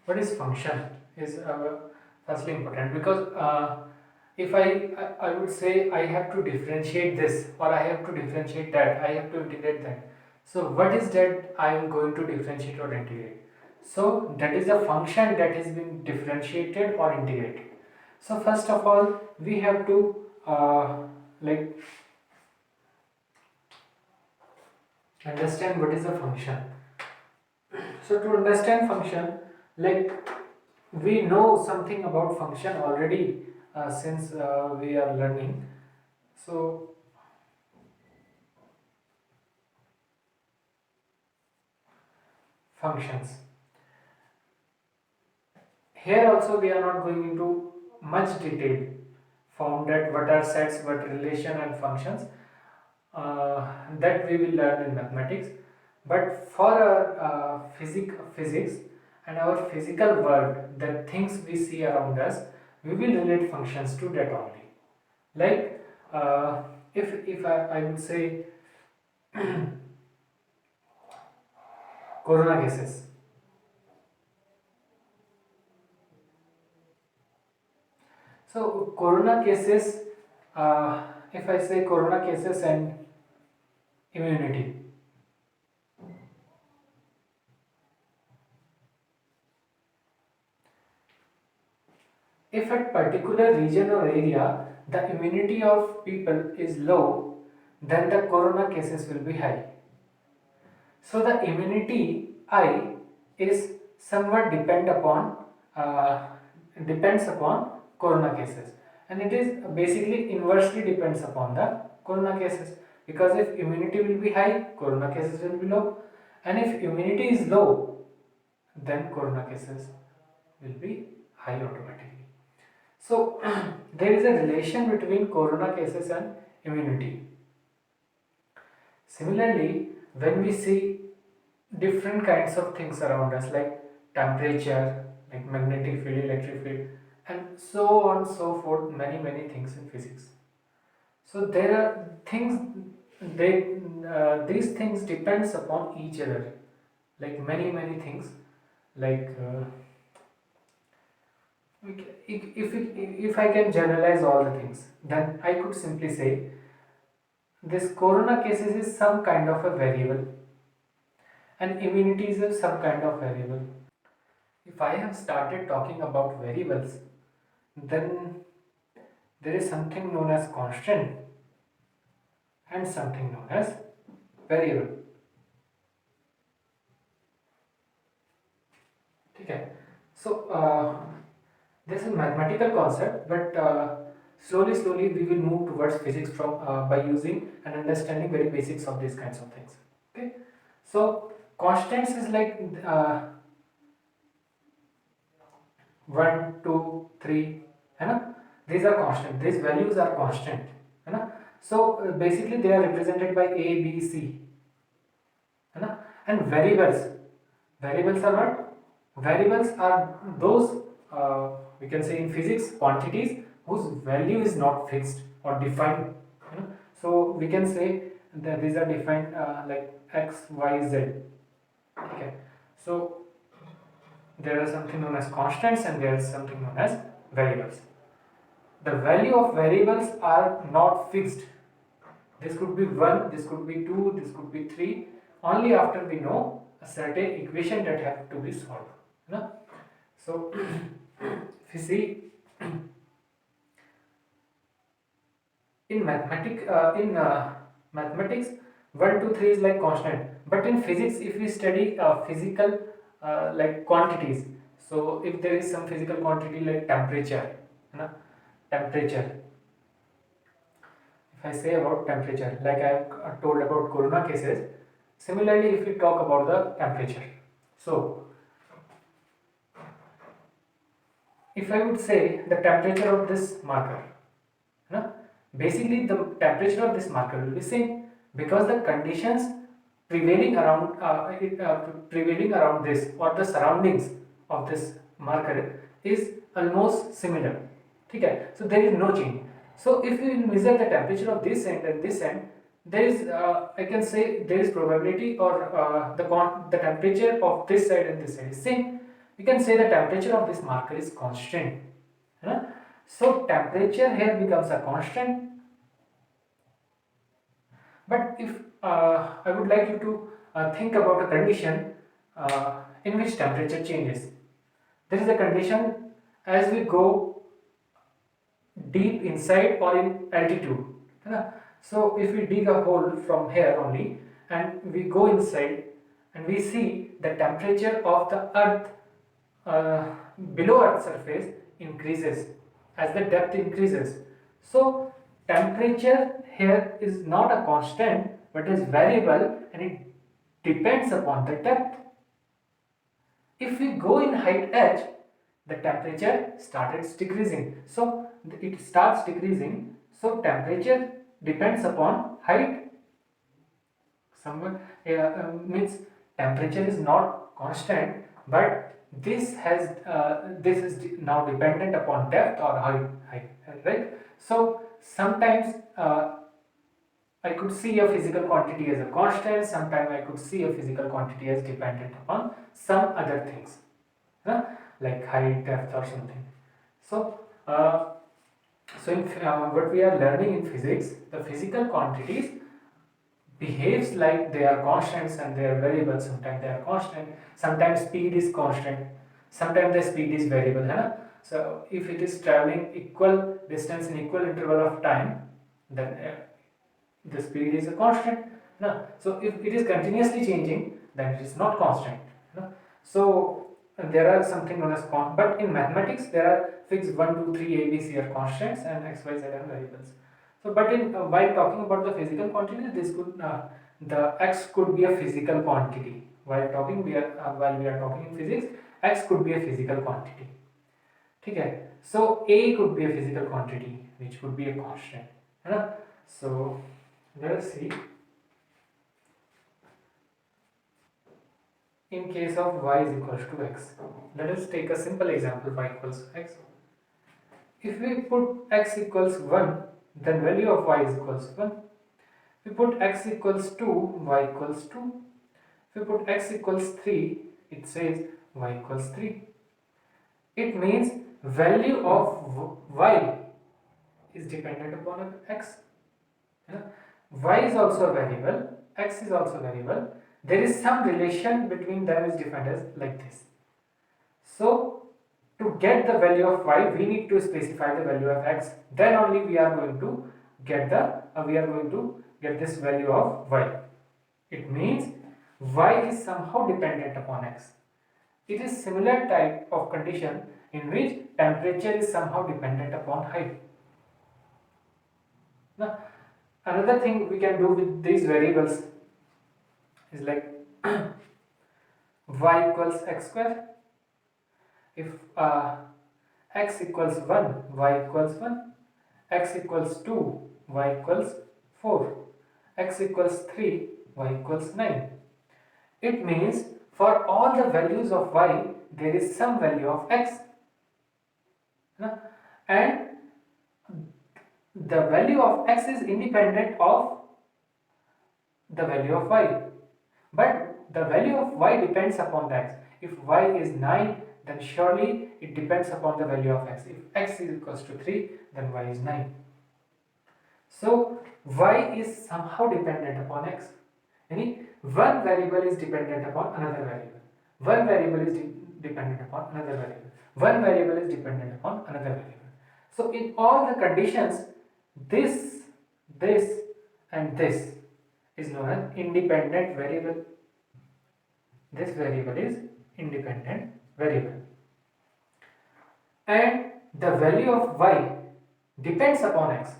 what is function is firstly important, because if I would say I have to differentiate this or I have to differentiate that, I have to integrate that. So what is that I am going to differentiate or integrate? So that is a function that is being differentiated or integrated. So first of all we have to like understand what is a function. So to understand function, like we know something about function already since we are learning. So functions. Here also we are not going into much detail from that what are sets, what relation and functions, that we will learn in mathematics. But for our physics and our physical world, the things we see around us, we will relate functions to that only. Like if I would say corona cases. So corona cases, if I say corona cases and immunity. If at particular region or area the immunity of people is low, then the corona cases will be high. So the immunity I is somewhat depends upon corona cases, and it is basically inversely depends upon the corona cases, because if immunity will be high, corona cases will be low, and if immunity is low, then corona cases will be high automatically. So there is a relation between corona cases and immunity. Similarly, when we see different kinds of things around us like temperature, like magnetic field, electric field, and so on so forth, many things in physics. So there are things, these things depends upon each other, like many things, like if I can generalize all the things, then I could simply say this corona cases is some kind of a variable and immunity is some kind of variable. If I have started talking about variables, then there is something known as constant and something known as variable. Okay. So this is mathematical concept, but slowly we will move towards physics from by using and understanding very basics of these kinds of things. Okay. So constants is like 1, 2, 3, है ना? These are constant. These values are constant, है ना? So basically they are represented by A, B, C, है ना? And variables are what? Variables are those we can say in physics quantities whose value is not fixed or defined. You know? So we can say that these are defined like x, y, z. Okay. So there is something known as constants and there is something known as variables. The value of variables are not fixed. This could be 1, this could be 2, this could be 3, only after we know a certain equation that have to be solved. No? So if you see in mathematics 1, 2, 3 is like constant, but in physics if we study physical like quantities, so if there is some physical quantity like temperature, no? Temperature, if I say about temperature, like I have told about corona cases, similarly if we talk about the temperature, so if I would say the temperature of this marker, no? Basically the temperature of this marker will be same, because the conditions prevailing around this or the surroundings of this marker is almost similar. Okay, so there is no change. So if we measure the temperature of this end and this end, there is I can say there is probability or the temperature of this side and this side is same, we can say the temperature of this marker is constant. So temperature here becomes a constant. But if I would like you to think about a condition in which temperature changes. There is a condition as we go deep inside or in altitude. So if we dig a hole from here only and we go inside and we see the temperature of the earth uh, below earth surface increases as the depth increases. So temperature here is not a constant but is variable and it depends upon the depth. If we go in height h, the temperature starts decreasing. So it starts decreasing. So temperature depends upon height. Someone means temperature is not constant, but this is now dependent upon depth or height, right? So sometimes I could see a physical quantity as a constant, sometimes I could see a physical quantity as dependent upon some other things, like height, depth or something. So, what we are learning in physics, the physical quantities behaves like they are constants and they are variables. Sometimes they are constant, sometimes speed is constant, sometimes the speed is variable. So if it is traveling equal distance in equal interval of time, then the speed is a constant. So if it is continuously changing, then it is not constant. So there are something known as but in mathematics there are fixed 1, 2, 3 a b c are constants and x, y, z are variables. So but in while talking about the physical quantity, this could the x could be a physical quantity. While we are talking in physics, x could be a physical quantity. Okay, so a could be a physical quantity which could be a constant. So let us see. In case of y is equals to x, let us take a simple example, y equals x. If we put x equals 1, then value of y is equals 1. If we put x equals 2, y equals 2. If we put x equals 3, it says y equals 3. It means value of y is dependent upon x. Y is also a variable, x is also a variable. There is some relation between them is defined as like this. So to get the value of y, we need to specify the value of x. Then only we are going to get this value of y. It means y is somehow dependent upon x. It is similar type of condition in which temperature is somehow dependent upon height. Now, another thing we can do with these variables is like y equals x square. If x equals 1, y equals 1, x equals 2, y equals 4, x equals 3, y equals 9. It means for all the values of y, there is some value of x. And the value of x is independent of the value of y. But the value of y depends upon the x. If y is 9, then surely it depends upon the value of x. If x is equals to 3, then y is 9. So y is somehow dependent upon x. One variable is dependent upon another variable. One variable is dependent upon another variable. One variable is dependent upon another variable. So in all the conditions, this and this is known as independent variable. This variable is independent variable. And the value of y depends upon x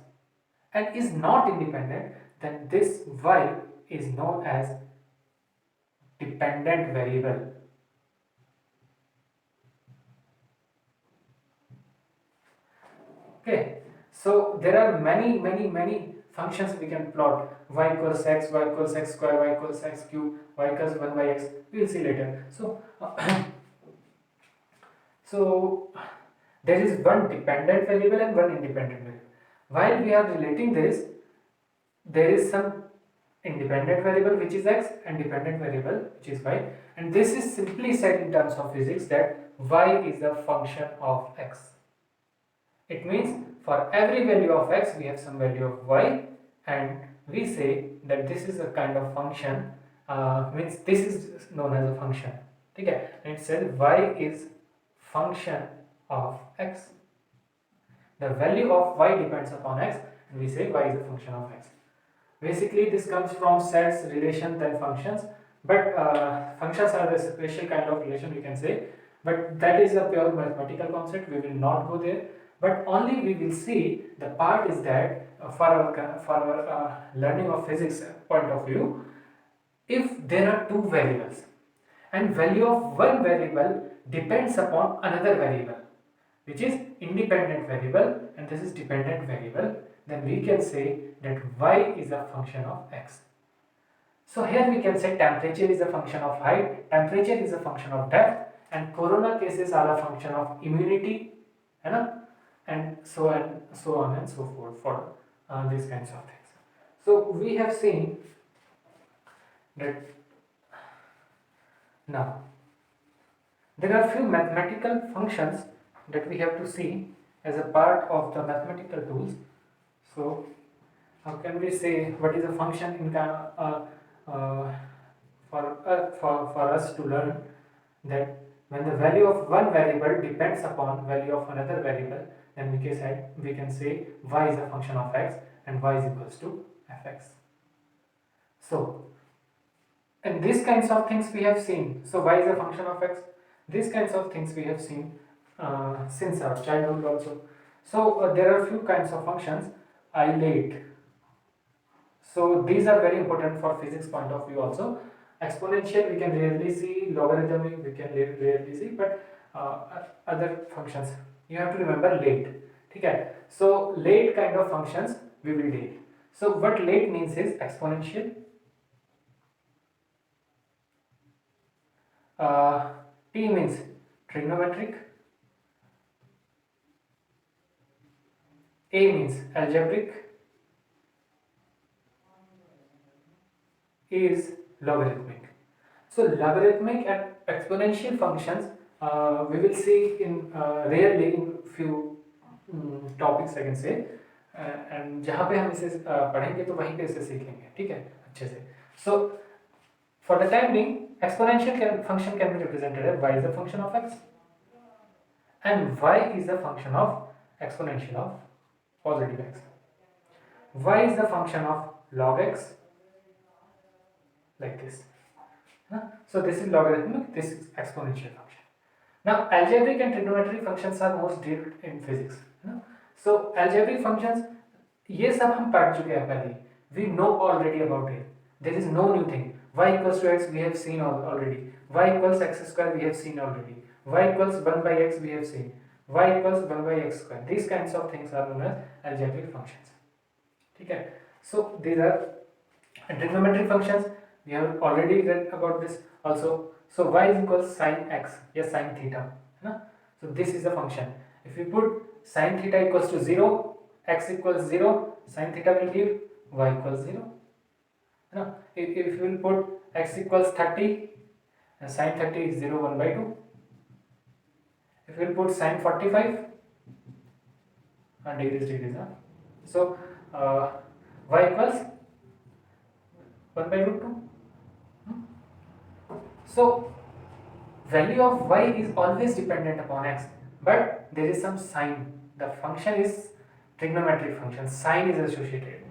and is not independent, then this y is known as dependent variable. Okay, so there are many functions we can plot. Y equals x, y equals x square, y equals x cube, y equals 1 by x. We will see later. So, so there is one dependent variable and one independent variable. While we are relating this, there is some independent variable which is x and dependent variable which is y, and this is simply said in terms of physics that y is a function of x. It means for every value of x we have some value of y, and we say that this is a kind of function, means this is known as a function. Okay, and it says y is function of x. The value of y depends upon x, and we say y is a function of x. Basically this comes from sets, relation, then functions, but functions are the special kind of relation we can say, but that is a pure mathematical concept, we will not go there, but only we will see the part is that for our learning of physics point of view, if there are two variables and value of one variable depends upon another variable, which is independent variable and this is dependent variable, then we can say that y is a function of x. So here we can say temperature is a function of height, temperature is a function of depth, and corona cases are a function of immunity, and so on and so forth for these kinds of things. So we have seen that now there are few mathematical functions that we have to see as a part of the mathematical tools. So how can we say what is a function in for us to learn that when the value of one variable depends upon value of another variable, then we can say y is a function of x and y is equals to fx. So, and these kinds of things we have seen. So y is a function of x. These kinds of things we have seen since our childhood also. So there are few kinds of functions. Ilate. So these are very important for physics point of view also. Exponential we can rarely see, logarithmic we can rarely see, but other functions you have to remember late. Okay. So late kind of functions we will deal. So what late means is exponential, T means trigonometric, A means algebraic, A is logarithmic. So logarithmic and exponential functions we will see in rarely in few topics I can say, and जहाँ पे हम इसे पढ़ेंगे तो वहीं पे इसे सीखेंगे, ठीक है, अच्छे से. So for the time being, exponential function can be represented as y is a function of x, and y is a function of exponential of positive x. Y is the function of log x, like this. So this is logarithmic, this is exponential function. Now algebraic and trigonometric functions are most dealt in physics. So algebraic functions, ये सब हम पढ़ चुके हैं पहले. We know already about it. There is no new thing. Y equals to x we have seen already. Y equals x square we have seen already. Y equals 1 by x we have seen. Y equals 1 by x square. These kinds of things are known as algebraic functions. Okay. So these are trigonometric functions. We have already read about this also. So y is equals sine x, yes, sine theta. So this is the function. If you put sine theta equals to 0, x equals 0, sine theta will give y equals 0. If you will put x equals 30 and sine 30 is 0, 1 by 2. If you will put sine 45 and degrees, so y equals 1 by root 2. So value of y is always dependent upon x, but there is some sign. The function is trigonometric function, sign is associated.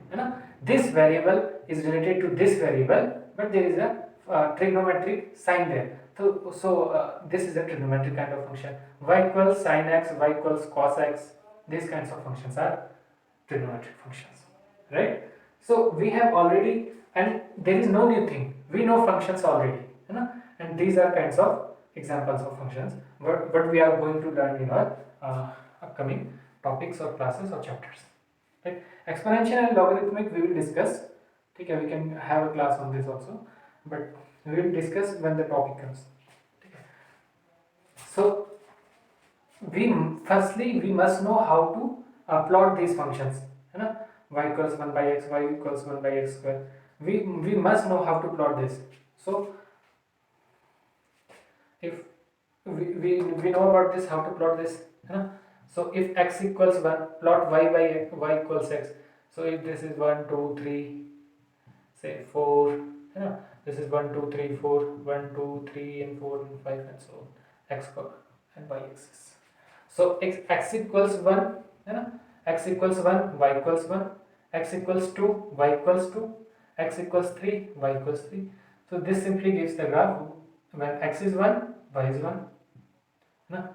This variable is related to this variable, but there is a trigonometric sign there. So this is a trigonometric kind of function. Y equals sin x, y equals cos x. These kinds of functions are trigonometric functions, right? So we have already, and there is no new thing. We know functions already, and these are kinds of examples of functions. What we are going to learn in our upcoming topics or classes or chapters. Right? Exponential and logarithmic we will discuss. Okay, we can have a class on this also, but we will discuss when the topic comes. Okay. So firstly we must know how to plot these functions. Y equals 1 by x, y equals 1 by x square. We must know how to plot this. So if we know about this, how to plot this, है ना. So if x equals 1, plot y equals x. So if this is 1 2 3 say 4, है ना, this is 1 2 3 4, 1 2 3 and 4 and 5 and so on, x and y axis. So x equals 1, है ना, x equals 1, y equals 1, x equals 2, y equals 2, x equals 3, y equals 3. So this simply gives the graph when x is 1, y is 1, ना.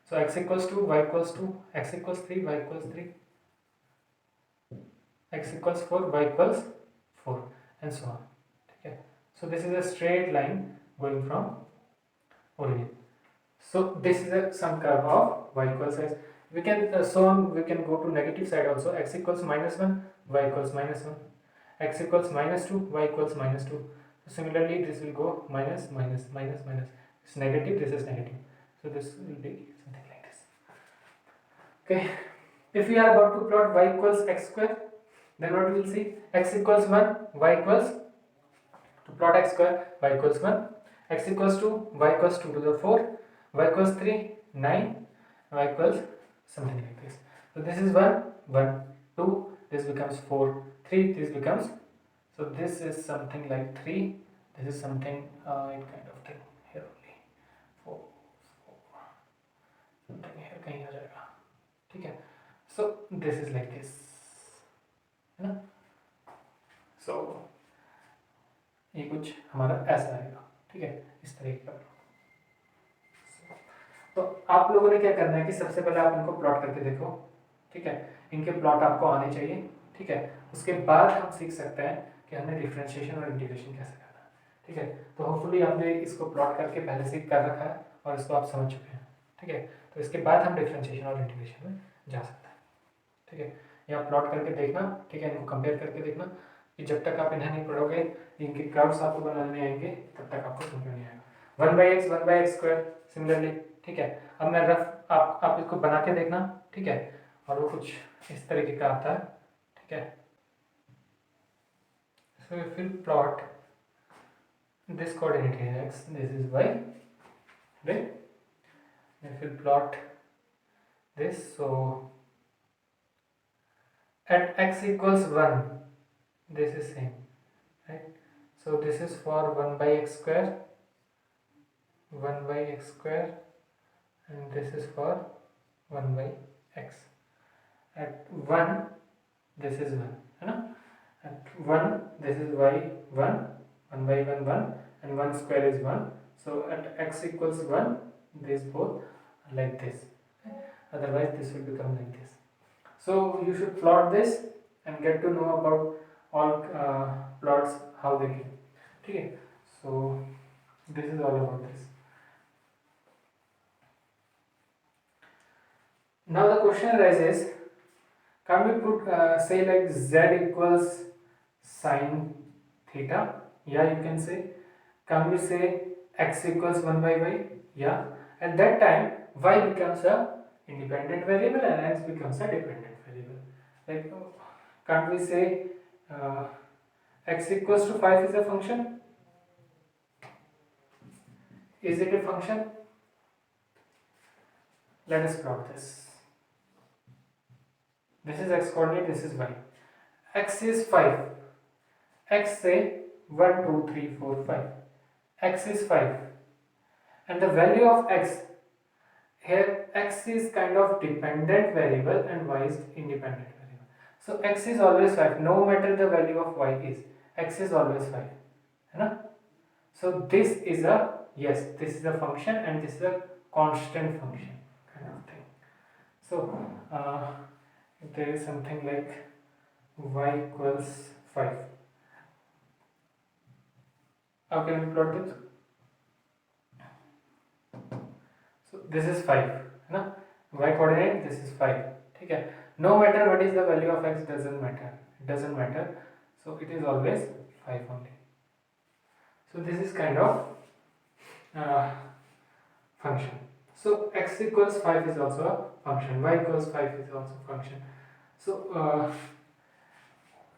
So x equals 2, y equals 2, x equals 3, y equals 3, x equals 4, y equals 4 and so on. ठीक है. So this is a straight line going from origin. So this is a some curve of y equals x. We can so on, we can go to negative side also. X equals -1, y equals -1, x equals -2, y equals -2. So similarly this will go minus minus minus minus. It's negative, this is negative. So this will be something like this. Okay, if we are about to plot y equals x square, then what we will see? X equals 1, y equals, to plot x square, y equals 1, x equals 2, y equals 2 to the 4, y equals 3, 9, y equals something like this. So this is 1, 1, 2, this becomes 4, 3, this becomes, so this is something like 3, this is something kind of thing here only, 4, 4, something here कहीं आ जाएगा. ठीक है. So this is like this, है ना. So ये कुछ हमारा ऐसा आएगा. ठीक है, इस तरीके का. तो आप लोगों ने क्या करना है कि सबसे पहले आप इनको प्लॉट करके देखो. ठीक है, इनके प्लॉट आपको आने चाहिए. ठीक है, उसके बाद हम सीख सकते हैं कि हमें डिफरेंशिएशन और इंटीग्रेशन कैसे करना है. ठीक है, तो होपफुली आपने इसको प्लॉट करके पहले से कर रखा है और इसको आप समझ चुके हैं. ठीक है, तो इसके बाद हम डिफरेंशिएशन और इंटीग्रेशन में जा सकते हैं. ठीक है, ये आप प्लॉट करके देखना. ठीक है, इनको कंपेयर करके देखना कि जब तक आप इन्हें नहीं पढ़ोगे, इनके कर्व्स आपको बनाने आएंगे, तब तक आपको समझ नहीं आएगा. 1/x square similarly. ठीक है, अब मैं रफ आप इसको बना के देखना. ठीक है, और वो कुछ इस तरीके का आता है. ठीक है, so if we plot this coordinate is x, this is y, right? If we plot this, so at x equals 1, this is same, right? So this is for 1/x square, 1/x square, and this is for 1/x. At 1, this is 1, है ना. At 1, this is y 1, 1/1 1, and 1 square is 1. So at x equals 1, these both are like this. Okay? Otherwise this will become like this. So you should plot this and get to know about all plots, how they came. Okay, so this is all about this. Now the question arises, can we put say like z equals sine theta? Yeah, you can say. Can we say x equals 1/y? Yeah. At that time y becomes a independent variable and x becomes a dependent variable. Like can't we say x equals to 5 is a function? Is it a function? Let us plot this. This is x coordinate, this is y. X is 5. X say 1 2 3 4 5. X is 5. And the value of x, here x is kind of dependent variable and y is independent variable. So x is always 5, no matter the value of y is. X is always 5. है ना? So this is a, yes, this is a function and this is a constant function kind of thing. So there is something like y equals 5. How can we plot this? So this is 5, है ना? Y coordinate, this is 5. ठीक है, no matter what is the value of x, doesn't matter, it doesn't matter. So it is always 5 only. So this is kind of function. So x equals 5 is also a function, y equals 5 is also a function. So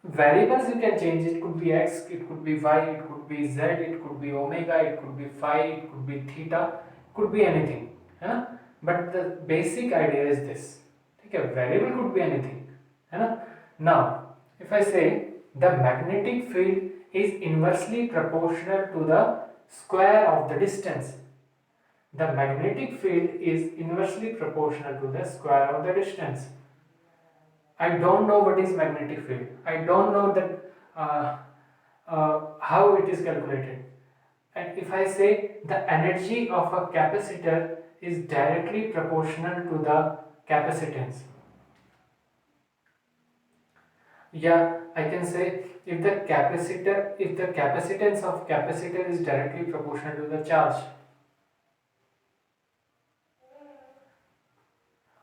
variables you can change. It could be x, it could be y, it could be z, it could be omega, it could be phi, it could be theta. could be anything, है ना, but the basic idea is this, ठीक है, variable could be anything, है ना. Now if I say the magnetic field is inversely proportional to the square of the distance, the magnetic field is inversely proportional to the square of the distance. I don't know what is magnetic field, I don't know that how it is calculated. And if I say the energy of a capacitor is directly proportional to the capacitance, yeah, I can say if the capacitance of capacitor is directly proportional to the charge,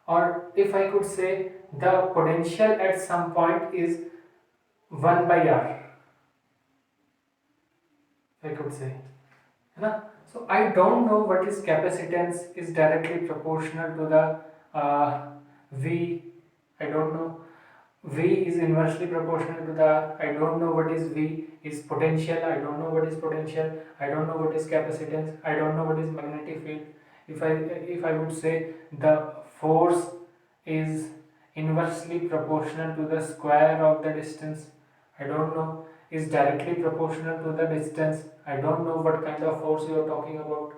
or if I could say the potential at some point is 1 by r, I could say, है ना. So I don't know what is capacitance is directly proportional to the V, I don't know. V is inversely proportional to the R. I don't know what is V is potential. I don't know what is potential. I don't know what is capacitance. I don't know what is magnetic field. If I would say the force is inversely proportional to the square of the distance, I don't know. Is directly proportional to the distance, I don't know what kind of force you are talking about.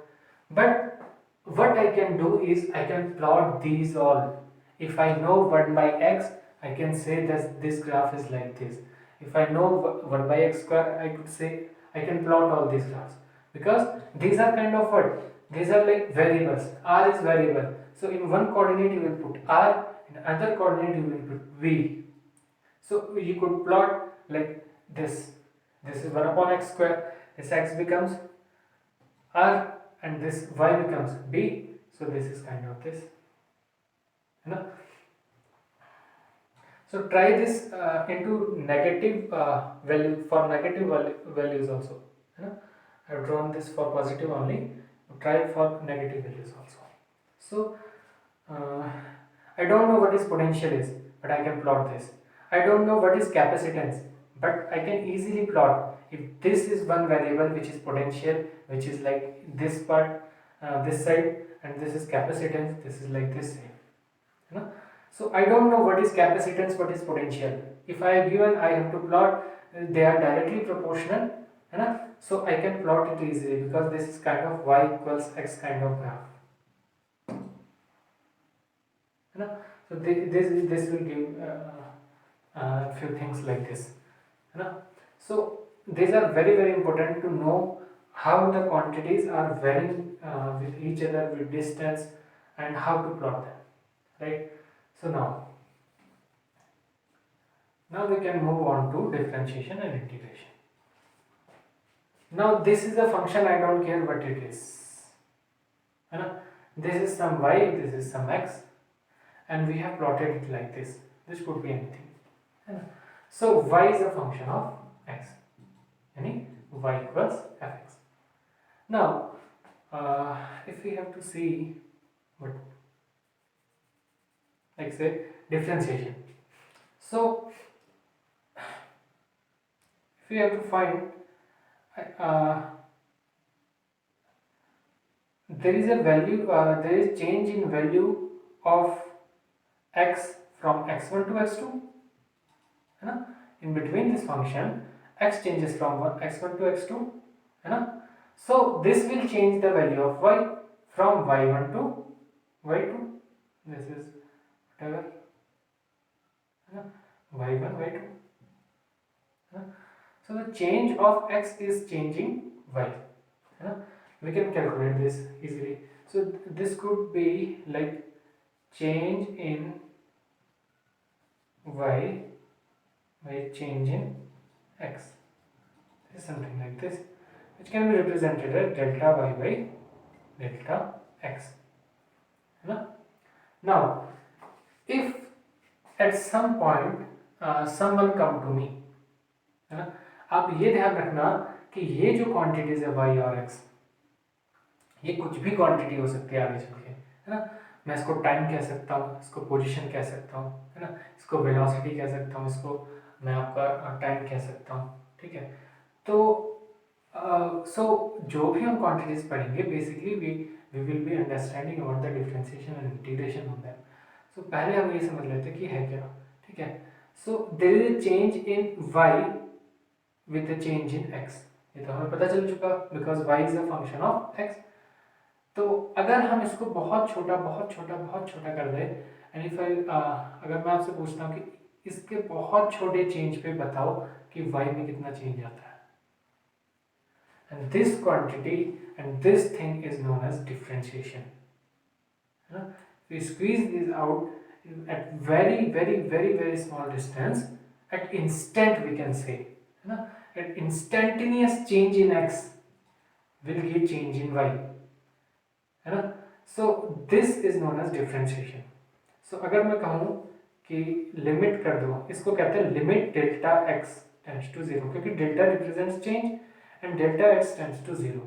But what I can do is I can plot these all. If I know 1 by x, I can say that this graph is like this. If I know 1 by x square, I could say I can plot all these graphs, because these are kind of what? These are like variables. R is variable. So in one coordinate you will put R, in another coordinate you will put V. So you could plot like this. This is 1 upon x square. This x becomes R and this y becomes B. So this is kind of this. You know? So try this into negative value, for negative values also. You know? I have drawn this for positive only. Try for negative values also. So I don't know what is potential is, but I can plot this. I don't know what is capacitance, but I can easily plot. If this is one variable which is potential, which is like this part, this side, and this is capacitance, this is like this side. You know? So I don't know what is capacitance, what is potential. If I have given, I have to plot, they are directly proportional. You know? So I can plot it easily, because this is kind of y equals x kind of graph. You know? So this will give a few things like this. You know? So these are very important to know how the quantities are varying with each other, with distance, and how to plot them, right? So now we can move on to differentiation and integration. Now this is a function, I don't care what it is. You know? This is some y, this is some x, and we have plotted it like this. This could be anything. You know? So y is a function of x, yani y equals fx. Now if we have to see what, like say differentiation. So if we have to find there is a value, there is change in value of x from x1 to x2. In between this function, x changes from x1 to x2. So this will change the value of y from y1 to y2. This is whatever, y1, y2. So the change of x is changing y. We can calculate this easily. So this could be like change in y by change in x. This is something like this, which can be represented as delta y by delta x. Now, if at some point someone come to me, है ना, आप ये ध्यान रखना कि ये जो quantities है y और x, ये कुछ भी क्वांटिटी हो सकती है आगे चल के, है ना. मैं इसको टाइम कह सकता हूँ, इसको पोजीशन कह सकता हूँ, है ना, इसको वेलोसिटी कह सकता हूँ, इसको मैं आपका टाइम कह सकता हूँ, ठीक है. तो सो जो भी हम क्वांटिटीज पढ़ेंगे, basically we will be understanding about the differentiation and integration of them. So पहले हम ये समझ लेते हैं कि है क्या, ठीक है. So there is a change in y with a change in x. ये तो हमें पता चल चुका, because y is a function of x. तो अगर हम इसको बहुत छोटा बहुत छोटा बहुत छोटा कर दें, एंड इफ आई अगर मैं आपसे पूछता हूँ कि इसके बहुत छोटे चेंज पे बताओ कि y में कितना चेंज आता है, and this quantity and this thing is known as differentiation. We squeeze these out at very very very very small distance, at instant we can say, an instantaneous change in x will give change in y, है ना. So this is known as differentiation. So अगर मैं कहूँ कि limit कर दो, इसको कहते हैं limit delta x tends to zero, क्योंकि delta represents change and delta x tends to zero.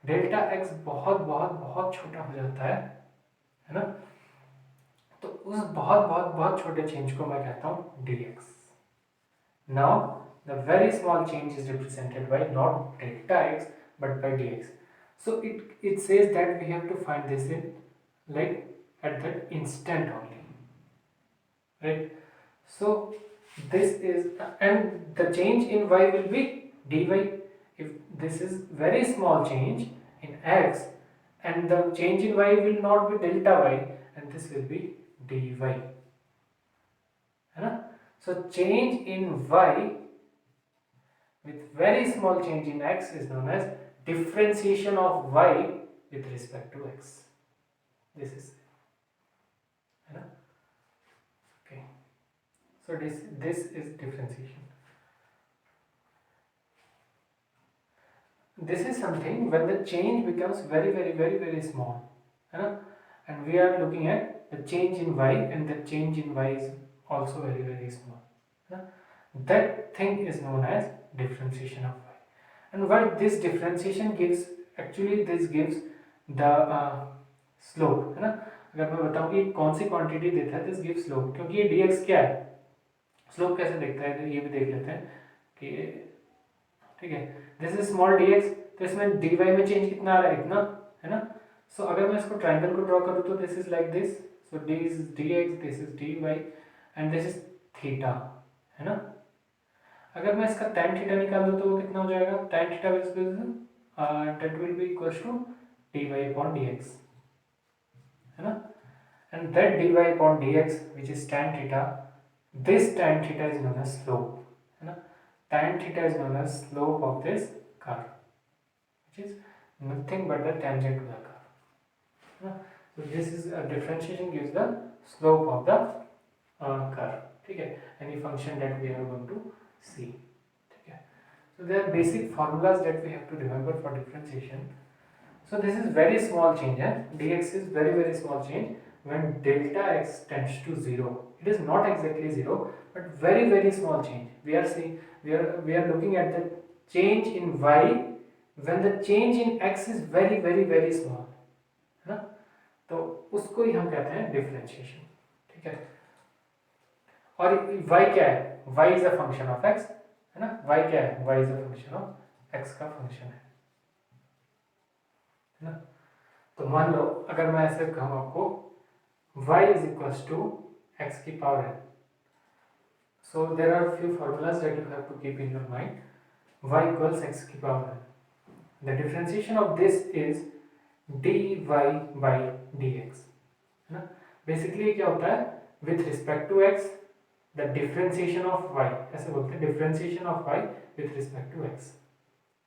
Delta x बहुत बहुत बहुत छोटा हो जाता है ना. तो उस बहुत बहुत बहुत छोटे चेंज को मैं कहता हूँ dx. Now the very small change is represented by not delta x but by dx. So it says that we have to find this in like at that instant only, right? So this is, and the change in y will be dy. If this is very small change in x, and the change in y will not be delta y, and this will be dy, है ना. So change in y with very small change in x is known as differentiation of y with respect to x. This is, है ना. Okay, so this is differentiation. This is something when the change becomes very very very very small, है ना, and we are looking at the change in y, and the change in y is also very very small, है ना. That thing is known as differentiation of y. And what this differentiation gives, actually this gives the slope, है ना. अगर मैं बताऊँ कि कौन सी quantity देता है, दिस गिव्स स्लोप, क्योंकि ये dx क्या है, स्लोप कैसे देखता है, तो ये भी देख लेते हैं कि, ठीक है, दिस इज स्मॉल dx, तो इसमें dy में चेंज कितना आ रहा है, इतना, है ना. सो अगर मैं इसको ट्रायंगल को ड्रॉ करूँ तो this is like this, so this is dx, this is dy and this is theta, है ना. अगर मैं इसका tan थीटा निकाल दूँ तो वो कितना हो जाएगा, tan theta that will be equals to dy upon dx, है ना. And that dy upon dx which is tan theta, this tan theta is known as slope, है ना. Tan theta is known as slope of this curve, which is nothing but the tangent to the curve, है ना. So this is a differentiation gives the slope of the curve, ठीक है, any function that we are going to see, ठीक है. So there are basic formulas that we have to remember for differentiation. So this is very small change, dx is very very small change when delta x tends to 0. It is not exactly 0, but very very small change. We are seeing, we are looking at the change in y when the change in x is very very very small, है ना. तो उसको ही हम कहते हैं differentiation, ठीक है. और y क्या है, y is a function of x, है ना. y क्या है, y is a function of x का फंक्शन है ना. तो मान लो अगर मैं ऐसे कहूँ आपको y is equals to x की power n. So there are few formulas that you have to keep in your mind. Y equals x की power n. The differentiation of this is dy by dx, है ना. Basically क्या होता है, with respect to x the differentiation of y, ऐसे बोलते हैं differentiation of y with respect to x,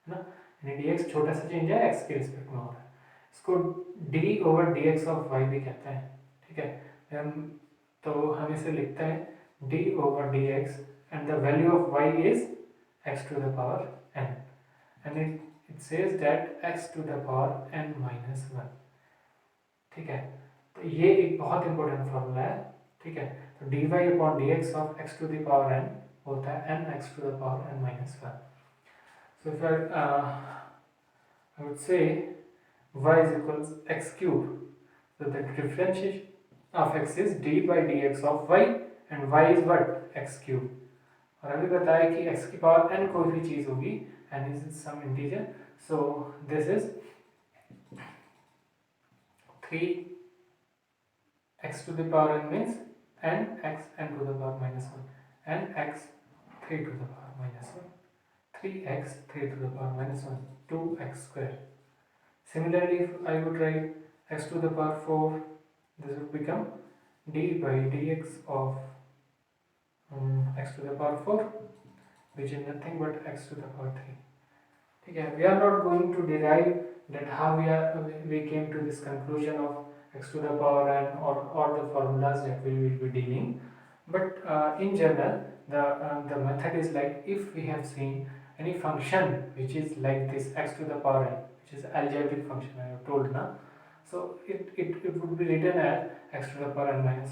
है ना. यानी dx छोटा सा चेंज है x के रिस्पेक्ट में हो रहा है, इसको d over dx of y भी कहते हैं, ठीक है. तो हम इसे लिखते हैं d over dx and the value of y is x to the power n, and it says that x to the power n minus 1, ठीक है. तो ये एक बहुत इंपॉर्टेंट फॉर्मूला है, ठीक है. तो dy upon dx of x to the power n होता है n x to the power n minus 1. So if I would say y is equals x cube, so the differentiation of x is d by dx of y, and y is what, x cube. और अभी बताया कि x की power n कोई भी चीज़ होगी, n is some integer, so this is 3 x to the power n means n x n to the power minus 1 and x 3 to the power minus 1, 3x 3 to the power minus 1, 2x square. Similarly, if I would write x to the power 4, this would become d by dx of x to the power 4, which is nothing but x to the power 3. Okay, we are not going to derive that how we came to this conclusion of x to the power n or the formulas that we will be dealing, but in general the method is like, if we have seen any function which is like this x to the power n, which is algebraic function I have told now, so it would be written as x to the power n minus 1